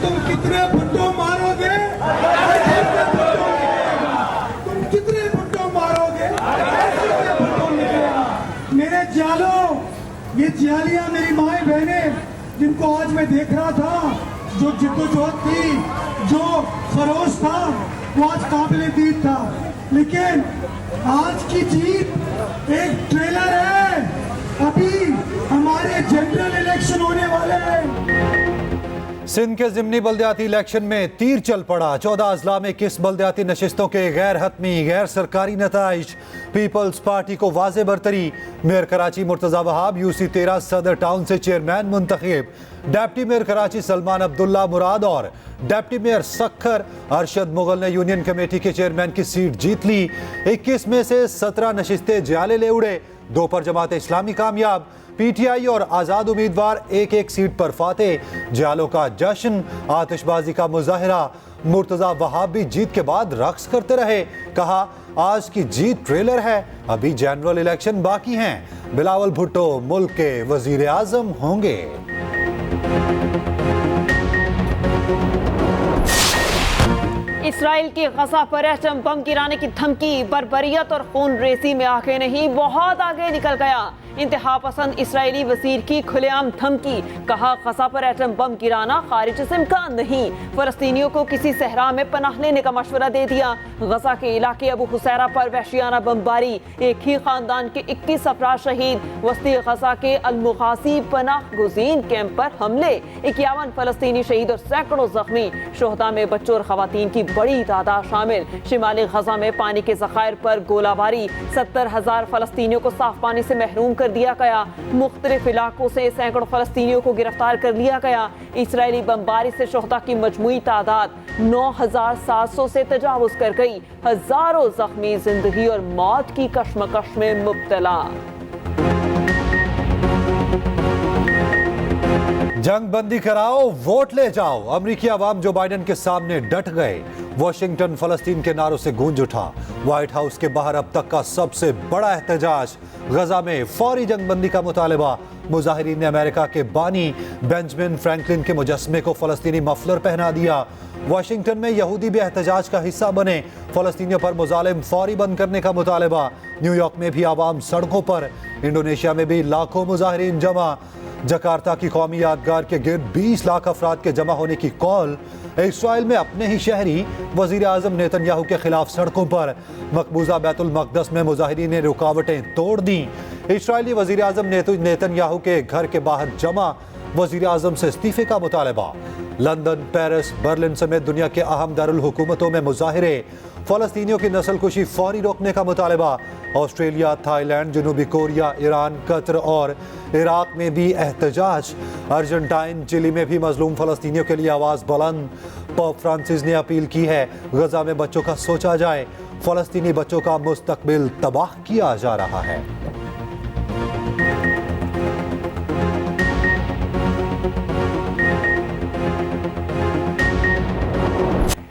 तुम कितने भुट्टो मारोगे, तुम कितने भुट्टो मारोगे, मेरे जालो, ये जालियां मेरी माएं बहनें जिनको आज मैं देख रहा था, जो जिद्दोजहद थी, जो खरोश था, वो आज काबिल दीद था। लेकिन आज की जीत एक ट्रेलर है, अभी हमारे जनरल इलेक्शन होने वाले हैं। सिंध के ज़िमनी बल्दियाती इलेक्शन में तीर चल पड़ा। 14 अजला में 21 बल्दियाती नशिस्तों के गैर हतमी गैर सरकारी नताइज। पीपल्स पार्टी को वाज़े बरतरी। मेयर कराची मुर्तज़ा वहाब यूसी 13 सदर टाउन से चेयरमैन मुंतखब। डिप्टी मेयर कराची सलमान अब्दुल्ला मुराद और डिप्टी मेयर सखर अरशद मुगल ने यूनियन कमेटी के चेयरमैन की सीट जीत ली। 21 में से 17 नशिस्तें जाले ले उड़े। 2 पर जमात इस्लामी कामयाब। पीटीआई और आज़ाद उम्मीदवार एक एक सीट पर फातेह। जालों का जश्न, आतिशबाजी का मुजाहरा। मुर्तज़ा वहाब भी जीत के बाद रक्स करते रहे। कहा आज की जीत ट्रेलर है, अभी जनरल इलेक्शन बाकी हैं। बिलावल भुट्टो मुल्क के वजीर आज़म होंगे। इसराइल की गजा पर एटम बम गिराने की धमकी बर्बरियत और खून रेसी में आगे नहीं, बहुत आगे निकल गया। इंतहा पसंद इसराइली वजीर की खुलेआम धमकी। कहा गजा पर एटम बम गिराना खारिज से इम्कान नहीं। फलस्तीनियों को किसी सहरा में पनाह लेने का मशवरा दे दिया। गजा के इलाके अबू हुसैरा पर वहशियाना बमबारी। एक ही खानदान के 21 अफराद शहीद। वस्ती गजा के अलमुगासी पनाह गुज़ीन कैंप पर हमले। 51 फलस्तीनी शहीद और सैकड़ों जख्मी। शोहदा में बच्चों और खवातीन की बड़ी तादाद शामिल। शिमाली गजा में पानी के ज़खायर पर गोलाबारी। 70,000 फलस्तीनियों को साफ पानी से महरूम कर दिया गया। मुख्तलिफ इलाकों से सैकड़ों फलस्तीनियों को गिरफ्तार कर लिया गया। इसराइली बमबारी से शोहदा की मजमूई तादाद 9,700 से तजावुज कर गई। हजारों जख्मी जिंदगी और मौत की कश्मकश में मुब्तला। जंग बंदी कराओ, वोट ले जाओ। अमरीकी अवाम जो बाइडन के सामने डट गए। वाशिंगटन फलस्तीन के नारों से गूंज उठा। व्हाइट हाउस के बाहर अब तक का सबसे बड़ा एहतजाज। गजा में फौरी जंग बंदी का मुतालबा। मुजाहिरीन ने अमेरिका के बानी बेंजामिन फ्रैंकलिन के मुजस्मे को फलस्तीनी मफलर पहना दिया। वाशिंगटन में यहूदी भी एहतजाज का हिस्सा बने। फलस्तीनियों पर मुजालिम फौरी बंद करने का मुतालबा। न्यूयॉर्क में भी आवाम सड़कों पर। इंडोनेशिया में भी लाखों मुजाहिरीन जमा। जकार्ता की कौमी यादगार के गिर्द 20 लाख अफराद के जमा होने की कॉल। इसराइल में अपने ही शहरी वजीर आजम नेतन्याहू के खिलाफ सड़कों पर। मकबूजा बैतुल मकदस में मुजाहिरीन ने रुकावटें तोड़ दी। इसराइली वजीर आजम नेतन्याहू के घर के बाहर जमा। वजीर आजम से इस्तीफे का मुतालबा। लंदन, पेरिस, बर्लिन समेत दुनिया के अहम दारुल हुकूमतों में मुजाहिरे। फलस्तीनियों की नस्लकुशी फौरी रोकने का मुतालबा। ऑस्ट्रेलिया, थाईलैंड, जनूबी कोरिया, ईरान, कतर और इराक में भी एहतजाज। अर्जेंटाइन, चिली में भी मजलूम फलस्तीनियों के लिए आवाज़ बुलंद। पोप फ्रांसिस ने अपील की है गजा में बच्चों का सोचा जाए। फलस्तीनी बच्चों का मुस्तकबिल तबाह किया जा रहा है।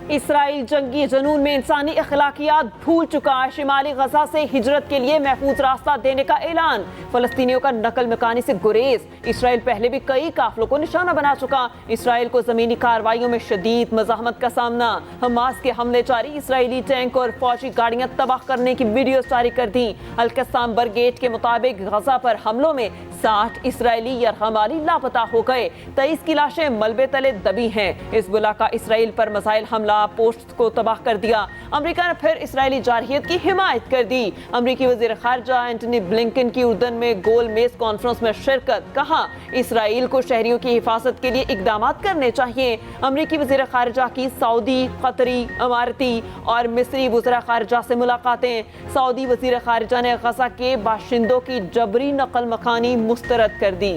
इसराइल जंगी जनून में इंसानी अखलाकियात भूल चुका। शिमाली गजा से हिजरत के लिए महफूज रास्ता देने का ऐलान। फलस्तीनियों का नकल मकानी से गुरेज। इसराइल पहले भी कई काफिलों को निशाना बना चुका। इसराइल को जमीनी कार्रवाइयों में शदीद मज़ाहमत का सामना। हमास के हमले जारी। इसराइली टैंक और फौजी गाड़ियां तबाह करने की वीडियो जारी कर दी। अल-कस्साम ब्रिगेड के मुताबिक गजा पर हमलों में 60 इसराइली यरगमाली लापता हो गए। 23 की लाशें मलबे तले दबी हैं। हिज़्बुल्लाह का इसराइल पर मिसाइल हमला पोस्ट को तबाह कर दिया। अमेरिका ने फिर इसराइली जारहियत की हिमायत कर दी। अमेरिकी वज़ीर ख़ारिजा एंटनी ब्लिंकन की उर्दन में गोल मेज कॉन्फ्रेंस में शिरकत। कहा इसराइल को शहरियों की हिफाजत के लिए इकदाम करने चाहिए। अमेरिकी वज़ीर ख़ारिजा की सऊदी, कतरी, अमारती और मिस्री वज़ीर ख़ारिजा से मुलाकातें। सऊदी वज़ीर ख़ारिजा ने गजा के बाशिंदों की जबरी नकल मकानी मुस्तरद कर दी।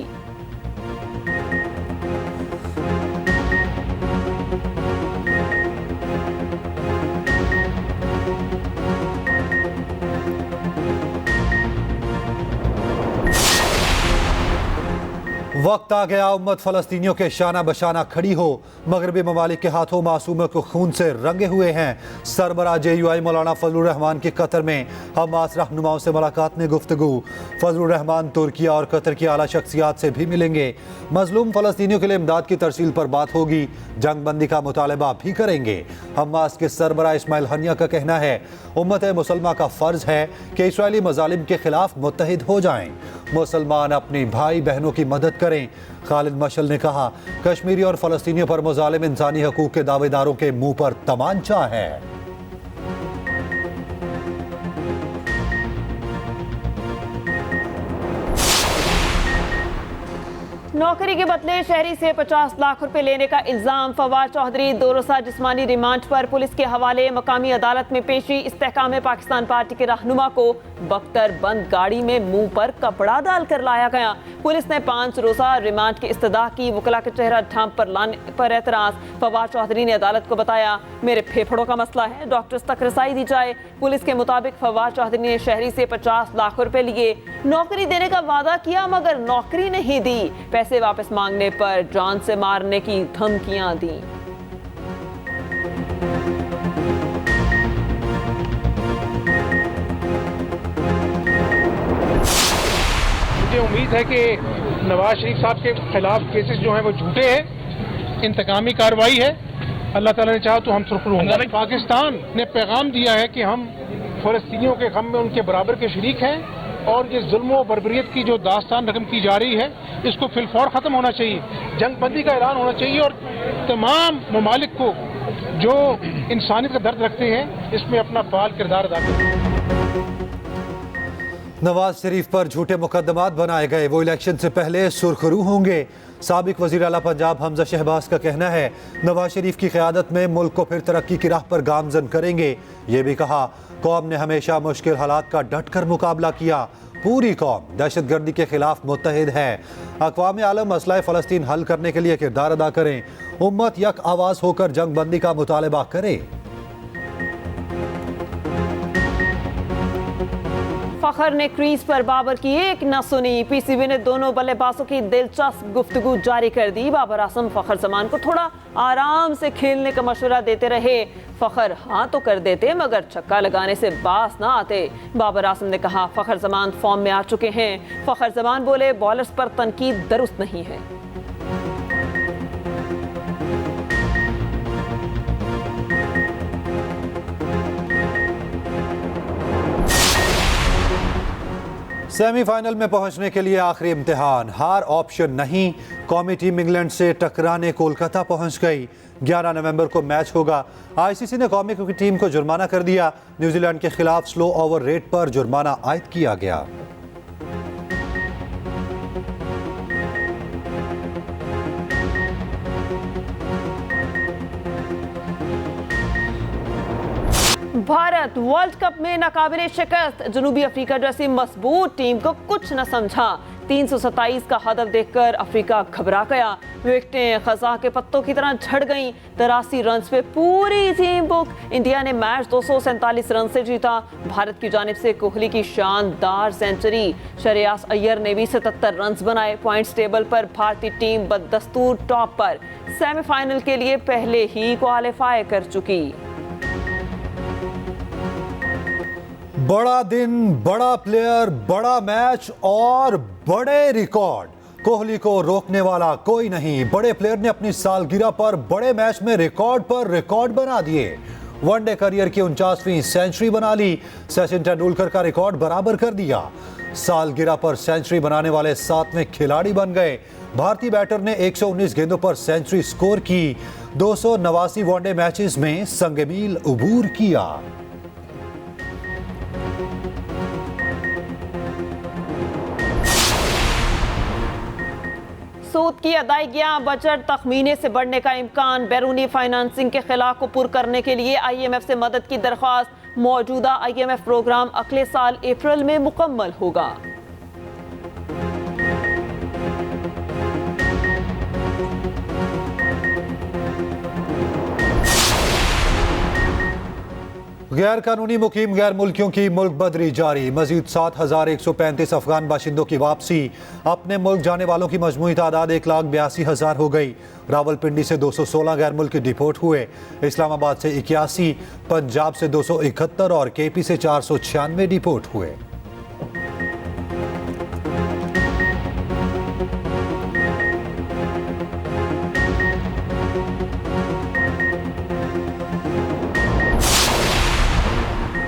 वक्त आ गया उम्मत फ़लस्तीनियों के शाना बशाना खड़ी हो। मगरबी ममालिक के हाथों मासूमों को खून से रंगे हुए हैं। सरबराह JUI मौलाना फजलुर रहमान की कतर में हमास रहनुमाओं से मुलाकात में गुफ्तगू। फजलुर रहमान तुर्किया और कतर की आला शख्सियात से भी मिलेंगे। मजलूम फ़लस्तीनियों के लिए इमदाद की तरसील पर बात होगी। जंग बंदी का मुतालबा भी करेंगे। हमास के सरबराह इस्माइल हनिया का कहना है उम्मत मुसलमा का फ़र्ज है कि इसराइली मजालिम के खिलाफ मुत्तहिद हो जाएं। मुसलमान अपनी भाई बहनों की मदद करें। खालिद मशल ने कहा कश्मीरी और फ़लस्तीनियों पर मुजालिम इंसानी हकूक़ के दावेदारों के मुंह पर तमांचा है। नौकरी के बदले शहरी से 50 लाख रुपए लेने का इल्जाम। फवाद चौधरी 2 रोज़ा जिस्मानी रिमांड पर पुलिस के हवाले। मकामी अदालत में पेशी। इस्तेहकाम पाकिस्तान पार्टी के रहनुमा को बख्तर बंद गाड़ी में मुंह पर कपड़ा डालकर लाया गया। पुलिस ने 5 रोज़ा रिमांड की इस्तदा की। वकला के चेहरा ढांप पर लाने पर एतराज। फवाद चौधरी ने अदालत को बताया मेरे फेफड़ों का मसला है, डॉक्टर्स तक रसाई दी जाए। पुलिस के मुताबिक फवाद चौधरी ने शहरी से 50 लाख रुपए लिए। नौकरी देने का वादा किया मगर नौकरी नहीं दी। पैसे वापस मांगने पर जान से मारने की धमकियां दी। मुझे उम्मीद है कि नवाज शरीफ साहब के खिलाफ केसेस जो हैं वो झूठे हैं, इंतकामी कार्रवाई है। अल्लाह ताला ने चाहा तो हम सुरखरू होंगे। पाकिस्तान ने पैगाम दिया है कि हम फ़लस्तीनियों के गम में उनके बराबर के शरीक हैं और ये जुल्म और बर्बरियत की जो दास्तान रकम की जा रही है इसको फिलफौर ख़त्म होना चाहिए। जंग बंदी का ऐलान होना चाहिए और तमाम ममालिक को जो इंसानियत का दर्द रखते हैं इसमें अपना फ़ाल किरदार अदा करें। नवाज शरीफ पर झूठे मुकदमात बनाए गए, वो इलेक्शन से पहले सुरखरू होंगे। साबिक वज़ीर आला पंजाब हमजा शहबाज का कहना है नवाज शरीफ की क़यादत में मुल्क को फिर तरक्की की राह पर गामजन करेंगे। ये भी कहा कौम ने हमेशा मुश्किल हालात का डट कर मुकाबला किया। पूरी कौम दहशतगर्दी के खिलाफ मुत्तहिद है। अक़वाम आलम मसला फ़लस्तीन हल करने के लिए किरदार अदा करें। उम्मत यक आवाज़ होकर जंग बंदी का मुतालबा करे। फखर ने क्रीज पर बाबर की एक न सुनी। PCB ने दोनों बल्लेबाजों की दिलचस्प गुफ्तगू जारी कर दी। बाबर आजम फखर जमान को थोड़ा आराम से खेलने का मशवरा देते रहे। फखर हाँ तो कर देते मगर छक्का लगाने से बास ना आते। बाबर आजम ने कहा फखर जमान फॉर्म में आ चुके हैं। फखर जमान बोले बॉलर्स पर तनकीद दुरुस्त नहीं है। सेमीफाइनल में पहुंचने के लिए आखिरी इम्तिहान, हार ऑप्शन नहीं। कौमी टीम इंग्लैंड से टकराने कोलकाता पहुंच गई। 11 नवंबर को मैच होगा। ICC ने कौमी क्रिकेट टीम को जुर्माना कर दिया। न्यूजीलैंड के खिलाफ स्लो ओवर रेट पर जुर्माना आयद किया गया। भारत वर्ल्ड कप में नाकाबिले शिकस्त। जनूबी अफ्रीका जैसी मजबूत टीम को कुछ न समझा। 327 का हदफ देखकर अफ्रीका घबरा गया। विकेटें खजा के पत्तों की तरह झड़ गईं। 83 रन पे पूरी टीम बुक। इंडिया ने मैच 247 रन से जीता। भारत की जानिब से कोहली की शानदार सेंचुरी। श्रेयस अय्यर ने भी 77 रन बनाए। पॉइंट्स टेबल पर भारतीय टीम बदस्तूर टॉप पर। सेमीफाइनल के लिए पहले ही क्वालिफाई कर चुकी। बड़ा दिन, बड़ा प्लेयर, बड़ा मैच और बड़े रिकॉर्ड। कोहली को रोकने वाला कोई नहीं। बड़े प्लेयर ने अपनी सालगिरह पर बड़े मैच में रिकॉर्ड पर रिकॉर्ड बना दिए। वनडे करियर की 49वीं सेंचुरी बना ली। सचिन तेंदुलकर का रिकॉर्ड बराबर कर दिया। सालगिरह पर सेंचुरी बनाने वाले 7वें खिलाड़ी बन गए। भारतीय बैटर ने 119 गेंदों पर सेंचुरी स्कोर की। 289 वनडे मैचेस में संगमील उबूर किया। सूद की अदायगियां बजट तखमीने से बढ़ने का इम्कान। बैरूनी फाइनेंसिंग के खिलाफ को पुर करने के लिए IMF से मदद की दरख्वास्त। मौजूदा IMF प्रोग्राम अगले साल अप्रैल में मुकम्मल होगा। गैर कानूनी मुकीम गैर मुल्कियों की मुल्क बदरी जारी। मजीद 7,135 अफगान बाशिंदों की वापसी। अपने मुल्क जाने वालों की मजमूई तादाद 1,82,000 हो गई। रावलपिंडी से 216 गैर मुल्की डिपोर्ट हुए। इस्लामाबाद से 81, पंजाब से 271 और केपी से 496 डिपोर्ट हुए।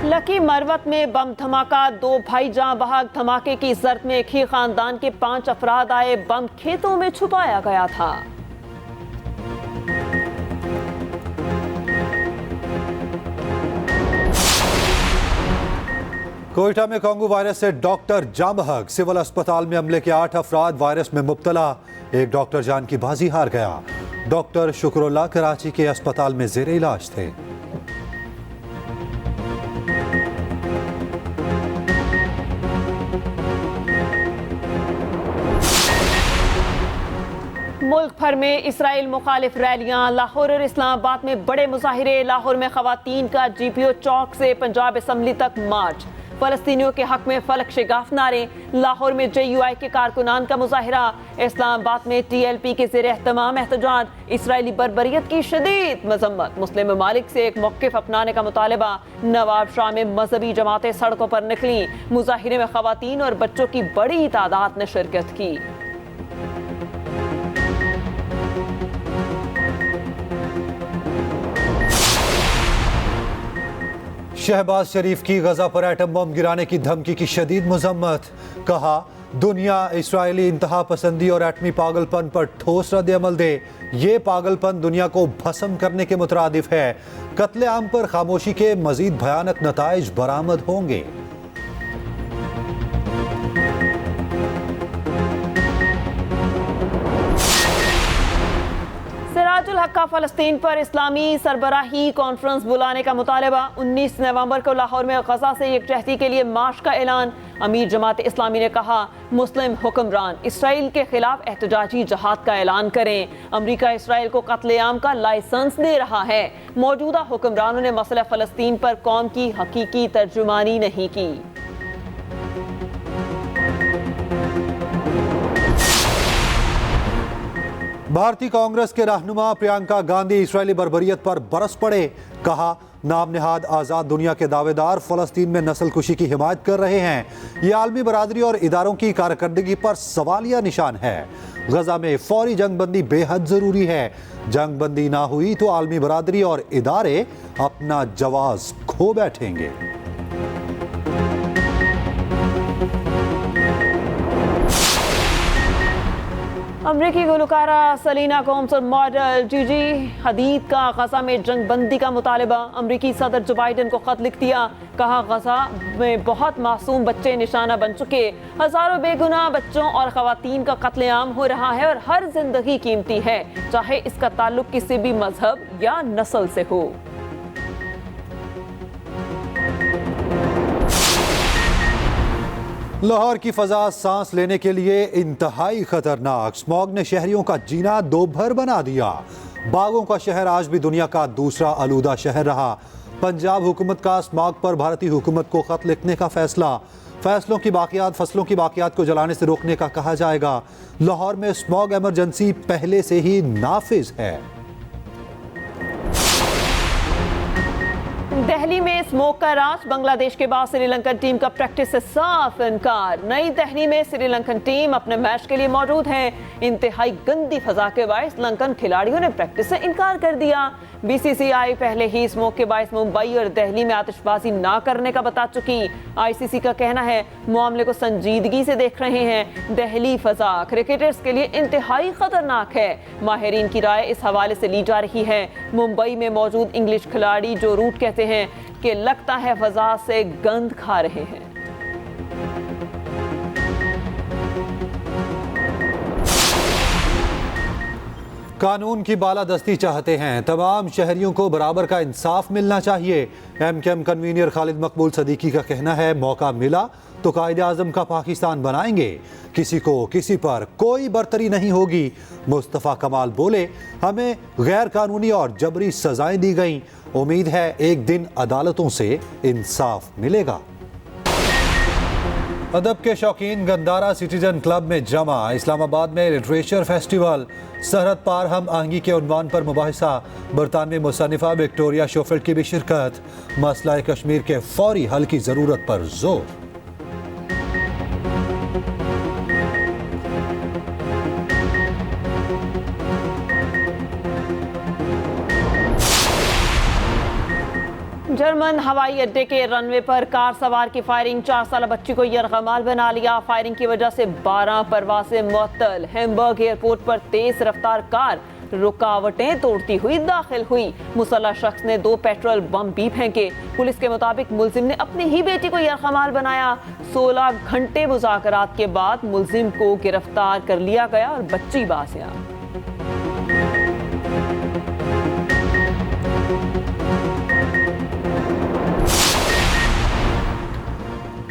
लकी मरवत में बम धमाका, 2 भाई जान बहक। धमाके की जर्द में एक ही खानदान के 5 अफराद आए। बम खेतों में छुपाया गया था। कोयटा में कोंगू वायरस से डॉक्टर जान बहक। सिविल अस्पताल में अमले के 8 अफराद वायरस में मुब्तला। एक डॉक्टर जान की बाजी हार गया। डॉक्टर शुक्रुल्लाह कराची के अस्पताल में जेर इलाज थे। मुल्क भर में इसराइल मुखालिफ रैलियां। लाहौर और इस्लामाबाद में बड़े मुजाहिरे। लाहौर में खवातीन का GPO चौक से पंजाब असम्बली तक मार्च। फलस्तीनियों के हक में फलक शिगाफ नारे। लाहौर में JUI के कारकुनान का मुजाहिरा। इस्लामाबाद में TLP के ज़ेर एहतमाम एहतजाज। इसराइली बर्बरियत की शदीद मजम्मत। मुस्लिम ममालिक से एक मौक़िफ़ अपनाने का मुतालबा। नवाब शाह में मजहबी जमातें सड़कों पर निकली। मुजाहिरे में खवातीन और बच्चों की बड़ी तादाद ने शिरकत की। शहबाज शरीफ की गजा पर एटम बम गिराने की धमकी की शदीद मजम्मत। कहा, दुनिया इसराइली इंतहा पसंदी और एटमी पागलपन पर ठोस रद्द-ए-अमल दे। ये पागलपन दुनिया को भस्म करने के मुतरादिफ है। कत्ले-आम पर खामोशी के मजीद भयानक नताइज बरामद होंगे। सिराजुल हक का फलस्तीन पर इस्लामी सरबराही कॉन्फ्रेंस बुलाने का मुतालबा। 19 नवंबर को लाहौर में गजा से यकजहती के लिए मार्च का ऐलान। अमीर जमात इस्लामी ने कहा, मुस्लिम हुक्मरान इसराइल के खिलाफ एहतजाजी जहाद का ऐलान करें। अमरीका इसराइल को कत्लेआम का लाइसेंस दे रहा है। मौजूदा हुक्मरानों ने मसला फलस्तीन पर कौम की हकीकी तर्जुमानी नहीं की। भारतीय कांग्रेस के रहनुमा प्रियंका गांधी इसराइली बर्बरियत पर बरस पड़े। कहा, नाम नेहाद आज़ाद दुनिया के दावेदार फलस्तीन में नस्लकुशी की हिमायत कर रहे हैं। ये आलमी बरादरी और इदारों की कारकर्दगी पर सवालिया निशान है। गजा में फौरी जंगबंदी बेहद जरूरी है। जंगबंदी ना हुई तो आलमी बरादरी और इदारे अपना जवाब खो बैठेंगे। अमरीकी गुलकारा सलीना गोम्स और मॉडल जीजी हदीद का गजा में जंगबंदी का मुतालबा। अमरीकी सदर जो बाइडन को खत लिख दिया। कहा, गजा में बहुत मासूम बच्चे निशाना बन चुके। हजारों बेगुनाह बच्चों और खवातीन का कत्लेआम हो रहा है और हर जिंदगी कीमती है, चाहे इसका ताल्लुक किसी भी मजहब या नस्ल से हो। लाहौर की फजा सांस लेने के लिए इंतहाई खतरनाक। स्मॉग ने शहरियों का जीना दोभर बना दिया। बागों का शहर आज भी दुनिया का दूसरा आलूदा शहर रहा। पंजाब हुकूमत का स्मॉग पर भारतीय हुकूमत को खत लिखने का फैसला। फैसलों की बाकियात फसलों की बाकियात को जलाने से रोकने का कहा जाएगा। लाहौर में स्मॉग एमरजेंसी पहले से ही नाफिज है। दिल्ली में स्मोक का राज। बांग्लादेश के बाद श्रीलंकन टीम का प्रैक्टिस से साफ इनकार। नई दिल्ली में श्रीलंकन टीम अपने मैच के लिए मौजूद है। इंतहाई गंदी फजा के बायस श्रीलंकन खिलाड़ियों ने प्रैक्टिस से इनकार कर दिया। BCCI पहले ही स्मोक के बायस मुंबई और दिल्ली में आतिशबाजी ना करने का बता चुकी। ICC का कहना है मामले को संजीदगी से देख रहे हैं। दिल्ली फजा क्रिकेटर्स के लिए इंतहाई खतरनाक है। माहिरीन की राय इस हवाले से ली जा रही है। मुंबई में मौजूद इंग्लिश खिलाड़ी जो रूट कहते हैं कि लगता है फजा से गंद खा रहे हैं। कानून की बालादस्ती चाहते हैं, तमाम शहरियों को बराबर का इंसाफ मिलना चाहिए। MKM कन्वीनर खालिद मकबूल सदीकी का कहना है, मौका मिला तो कायदे आज़म का पाकिस्तान बनाएंगे, किसी को किसी पर कोई बरतरी नहीं होगी। मुस्तफ़ा कमाल बोले, हमें गैर कानूनी और जबरी सजाएं दी गईं, उम्मीद है एक दिन अदालतों से इंसाफ मिलेगा। अदब के शौकीन गंदारा सिटीजन क्लब में जमा, इस्लामाबाद में लिटरेचर फेस्टिवल, सरहद पार हम आहंगी के उन्वान पर मुबाहिसा, बरतानवी मुसन्निफा विक्टोरिया शोफिल्ड की भी शिरकत, मसला कश्मीर के फौरी हल की जरूरत पर जोर। जर्मन हवाई अड्डे के रनवे पर कार सवार की फायरिंग, 4 साल बच्ची को यरगमाल बना लिया। फायरिंग की वजह से 12 परवासें मुअत्तल। हैम्बर्ग एयरपोर्ट पर तेज रफ्तार कार रुकावटें तोड़ती हुई दाखिल हुई। मुसल्लह शख्स ने 2 पेट्रोल बम भी फेंके। पुलिस के मुताबिक मुलजिम ने अपनी ही बेटी को यरगमाल बनाया। 16 घंटे मुज़ाकरात के बाद मुलजिम को गिरफ्तार कर लिया गया और बच्ची बासियाब।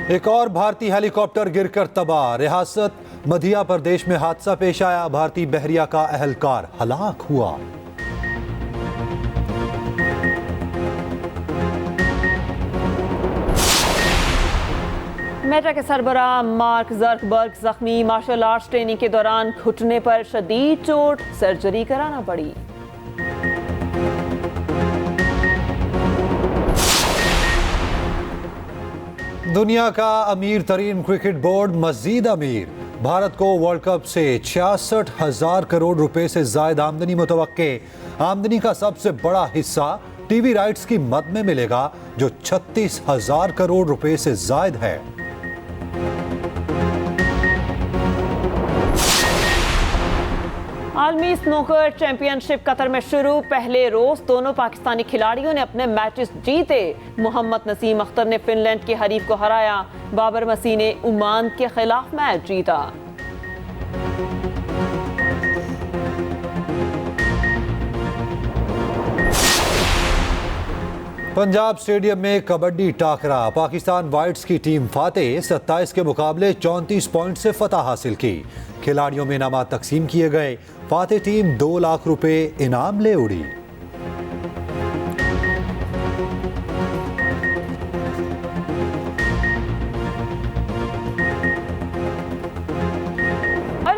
एक और भारतीय हेलीकॉप्टर गिरकर तबाह, रियासत मध्य प्रदेश में हादसा पेश आया। भारतीय बहरिया का अहलकार हलाक हुआ। मेटा के सरबराह मार्क ज़करबर्ग जख्मी, मार्शल आर्ट्स ट्रेनिंग के दौरान घुटने पर शदीद चोट, सर्जरी कराना पड़ी। दुनिया का अमीर तरीन क्रिकेट बोर्ड मजीद अमीर, भारत को वर्ल्ड कप से 66,000 करोड़ रुपए से ज्यादा आमदनी मुतवक्के। आमदनी का सबसे बड़ा हिस्सा टीवी राइट्स की मद में मिलेगा, जो 36,000 करोड़ रुपए से ज्यादा है। आलमी स्नूकर चैंपियनशिप कतर में शुरू, पहले रोज दोनों पाकिस्तानी खिलाड़ियों ने अपने मैचेस जीते। मोहम्मद नसीम अख्तर ने फिनलैंड के हरीफ को हराया। बाबर मसी ने ओमान के खिलाफ मैच जीता। पंजाब स्टेडियम में कबड्डी टाकरा, पाकिस्तान वाइट्स की टीम फातेह, 27 के मुकाबले 34 पॉइंट से फतह हासिल की। खिलाड़ियों में इनामात तकसीम किए गए। फातेह टीम 2 लाख रुपए इनाम ले उड़ी।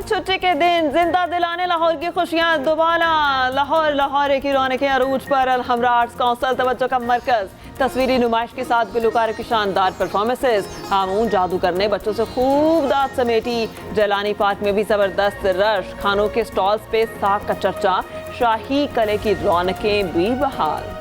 छुट्टी के दिन जिंदा दिलाने लाहौर की खुशियां दोबारा। लाहौर की रौनकें अरूज पर। अलहमरा आर्ट्स काउंसिल तवज्जो का मरकज, तस्वीरी नुमाइश के साथ गुलकारों की शानदार परफॉर्मेंसेज। हामून जादूगर ने बच्चों से खूब दाद समेटी। जलानी पार्क में भी जबरदस्त रश, खानों के स्टॉल्स पे साग का चर्चा, शाही कले की रौनकें भी बहाल।